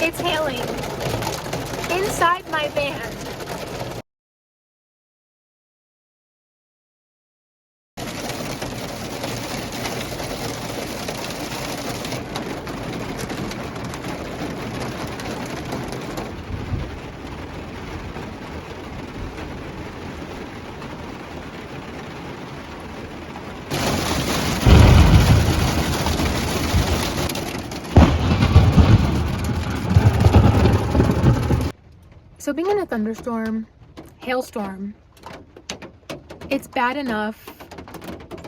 It's hailing inside my van. So being in a thunderstorm, hailstorm, it's bad enough,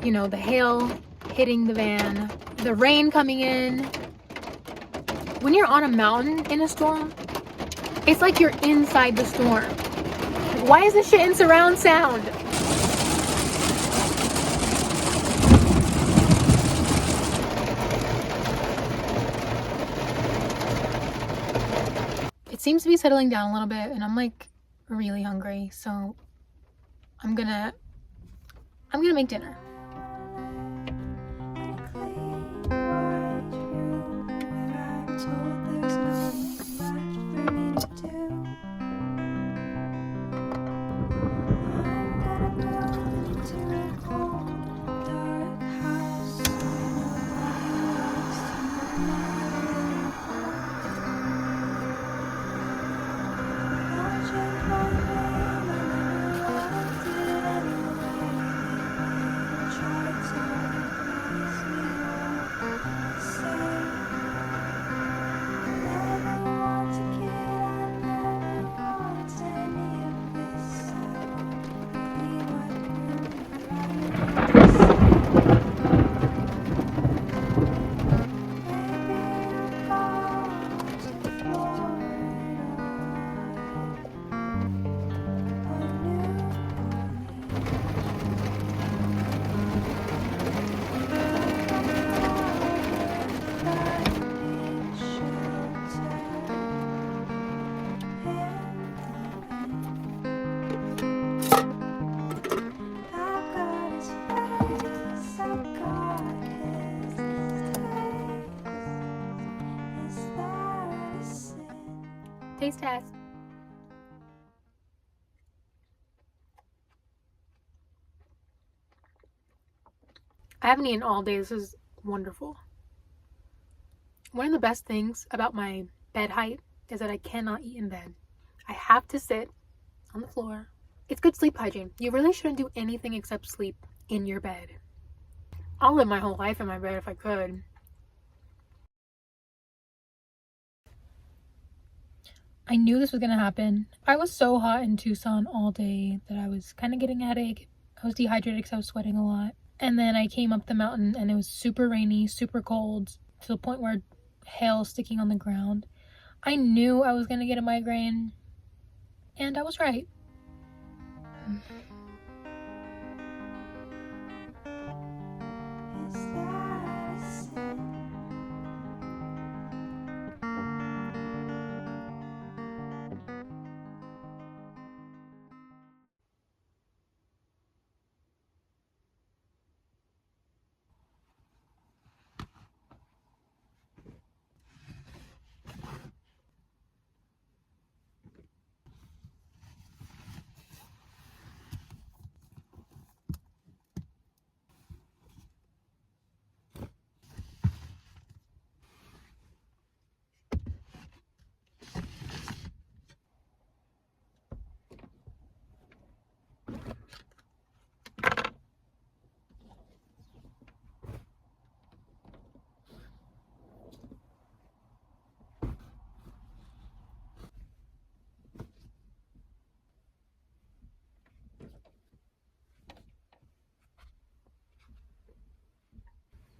you know, the hail hitting the van, the rain coming in. When you're on a mountain in a storm, it's like you're inside the storm. Like, why is this shit in surround sound? It seems to be settling down a little bit, and I'm like really hungry, so I'm gonna make dinner. Taste test. I haven't eaten all day. This is wonderful. One of the best things about my bed height is that I cannot eat in bed. I have to sit on the floor. It's good sleep hygiene. You really shouldn't do anything except sleep in your bed. I'll live my whole life in my bed if I could. I knew this was gonna happen. I was so hot in Tucson all day that I was kind of getting a headache. I was dehydrated because I was sweating a lot. And then I came up the mountain and it was super rainy, super cold, to the point where hail sticking on the ground. I knew I was gonna get a migraine, and I was right.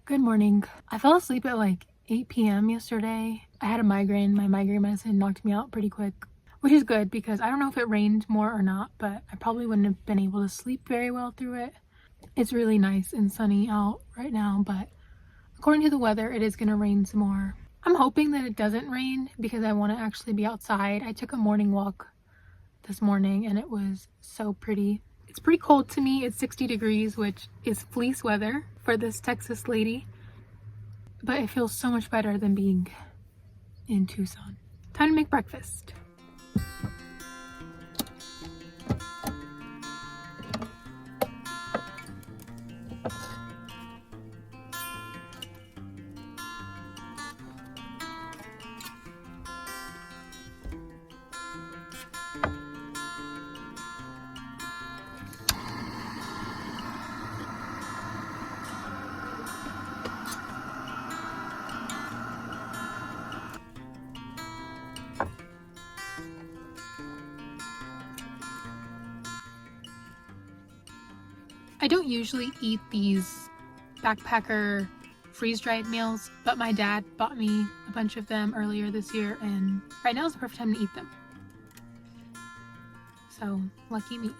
Good morning. I fell asleep at like 8 p.m. yesterday. I had a migraine. My migraine medicine knocked me out pretty quick, which is good because I don't know if it rained more or not, but I probably wouldn't have been able to sleep very well through it. It's really nice and sunny out right now, but according to the weather, it is going to rain some more. I'm hoping that it doesn't rain because I want to actually be outside. I took a morning walk this morning and it was so pretty. It's pretty cold to me. It's 60 degrees, which is fleece weather for this Texas lady. But it feels so much better than being in Tucson. time to make breakfast. I don't usually eat these backpacker freeze-dried meals, but my dad bought me a bunch of them earlier this year, and right now is the perfect time to eat them. So, lucky me.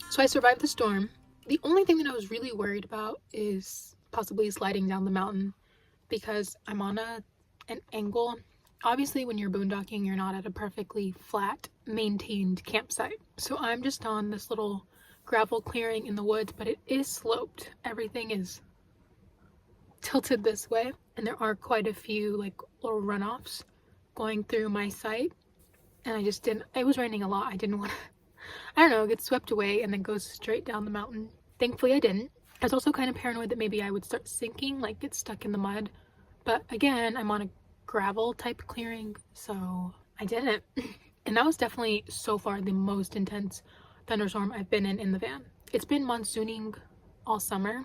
So I survived the storm. The only thing that I was really worried about is possibly sliding down the mountain because I'm on an angle. Obviously, when you're boondocking, you're not at a perfectly flat, maintained campsite. So I'm just on this little gravel clearing in the woods, but it is sloped. Everything is tilted this way, and there are quite a few like little runoffs going through my site, and I just didn't, it was raining a lot. I didn't want to, I don't know, get swept away and then go straight down the mountain. Thankfully I didn't. I was also kind of paranoid that maybe I would start sinking, like get stuck in the mud, but again, I'm on a gravel type clearing, so I didn't. And that was definitely so far the most intense thunderstorm I've been in the van. It's been monsooning all summer,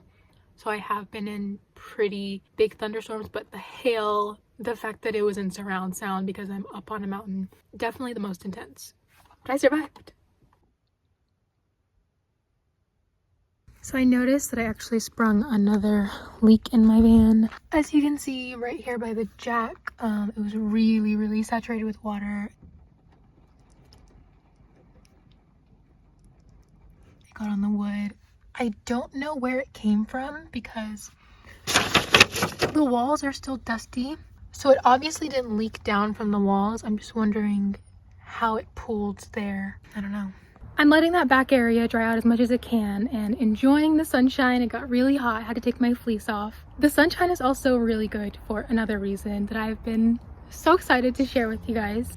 so I have been in pretty big thunderstorms, but the hail, the fact that it was in surround sound because I'm up on a mountain, definitely the most intense. But I survived. So I noticed that I actually sprung another leak in my van. As you can see right here by the jack, it was really saturated with water. Got on the wood. I don't know where it came from because the walls are still dusty, so it obviously didn't leak down from the walls. I'm just wondering how it pooled there. I don't know. I'm letting that back area dry out as much as it can and enjoying the sunshine. It got really hot. I had to take my fleece off. The sunshine is also really good for another reason that I've been so excited to share with you guys.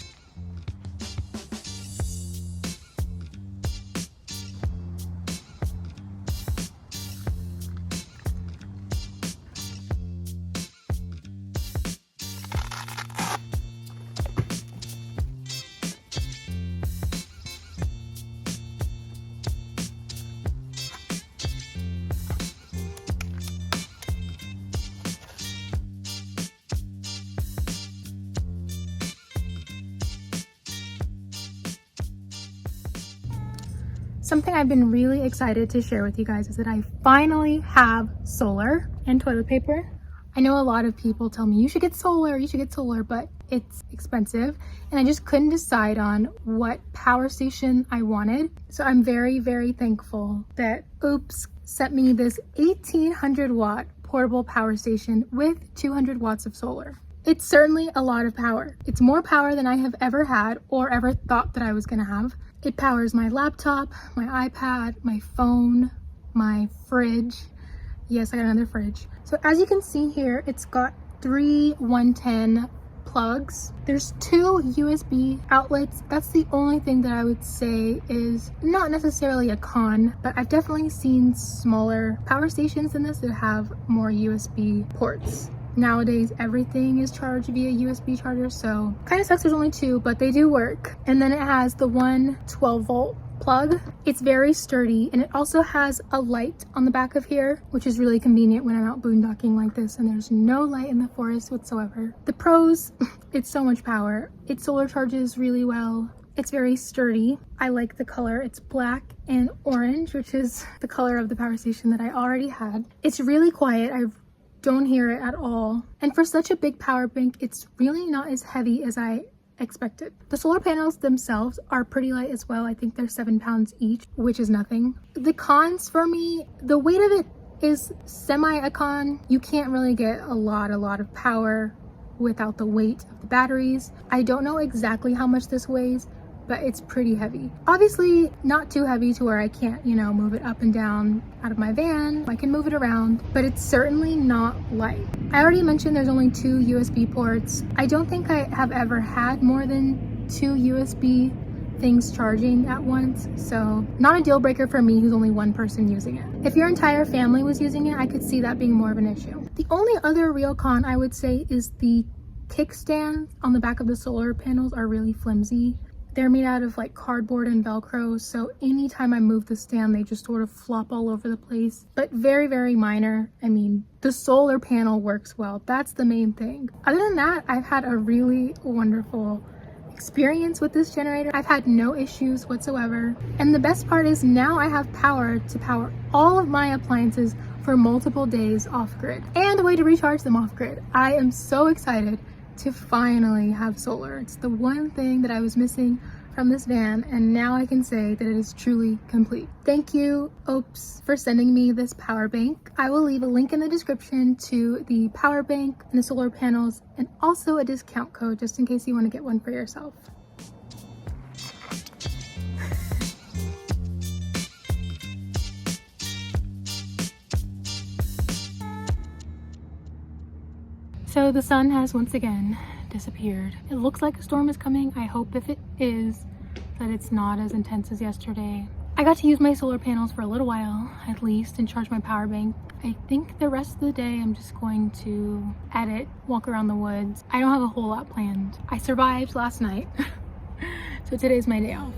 Something I've been really excited to share with you guys is that I finally have solar and toilet paper. I know a lot of people tell me you should get solar, but it's expensive and I just couldn't decide on what power station I wanted. So I'm very thankful that Oops sent me this 1800 watt portable power station with 200 watts of solar. It's certainly a lot of power. It's more power than I have ever had or ever thought that I was gonna have. It powers my laptop, my iPad, my phone, my fridge. Yes, I got another fridge. So as you can see here, it's got 3 110 plugs. There's 2 USB outlets. That's the only thing that I would say is not necessarily a con, but I've definitely seen smaller power stations than this that have more USB ports. Nowadays, everything is charged via USB charger, so kind of sucks there's only 2, but they do work. And then it has the one 12-volt plug. It's very sturdy, and it also has a light on the back of here, which is really convenient when I'm out boondocking like this and there's no light in the forest whatsoever. The pros, it's so much power. It solar charges really well. It's very sturdy. I like the color. It's black and orange, which is the color of the power station that I already had. It's really quiet. I don't hear it at all. And for such a big power bank, it's really not as heavy as I expected. The solar panels themselves are pretty light as well. I think they're 7 pounds each, which is nothing. The cons for me, the weight of it is semi a con. You can't really get a lot of power without the weight of the batteries. I don't know exactly how much this weighs, but it's pretty heavy. Obviously not too heavy to where I can't, you know, move it up and down out of my van. I can move it around, but it's certainly not light. I already mentioned there's only 2 USB ports. I don't think I have ever had more than 2 USB things charging at once, so not a deal breaker for me who's only one person using it. If your entire family was using it, I could see that being more of an issue. The only other real con I would say is the kickstands on the back of the solar panels are really flimsy. They're made out of like cardboard and Velcro, so anytime I move the stand, they just sort of flop all over the place. But very, very minor. I mean, the solar panel works well. That's the main thing. Other than that, I've had a really wonderful experience with this generator. I've had no issues whatsoever. And the best part is now I have power to power all of my appliances for multiple days off grid and a way to recharge them off grid. I am so excited to finally have solar. It's the one thing that I was missing from this van, and now I can say that it is truly complete. Thank you, Oops, for sending me this power bank. I will leave a link in the description to the power bank and the solar panels, and also a discount code just in case you want to get one for yourself. So the sun has once again disappeared. It looks like a storm is coming. I hope if it is, that it's not as intense as yesterday. I got to use my solar panels for a little while, at least, and charge my power bank. I think the rest of the day I'm just going to edit, walk around the woods. I don't have a whole lot planned. I survived last night, so today's my day off.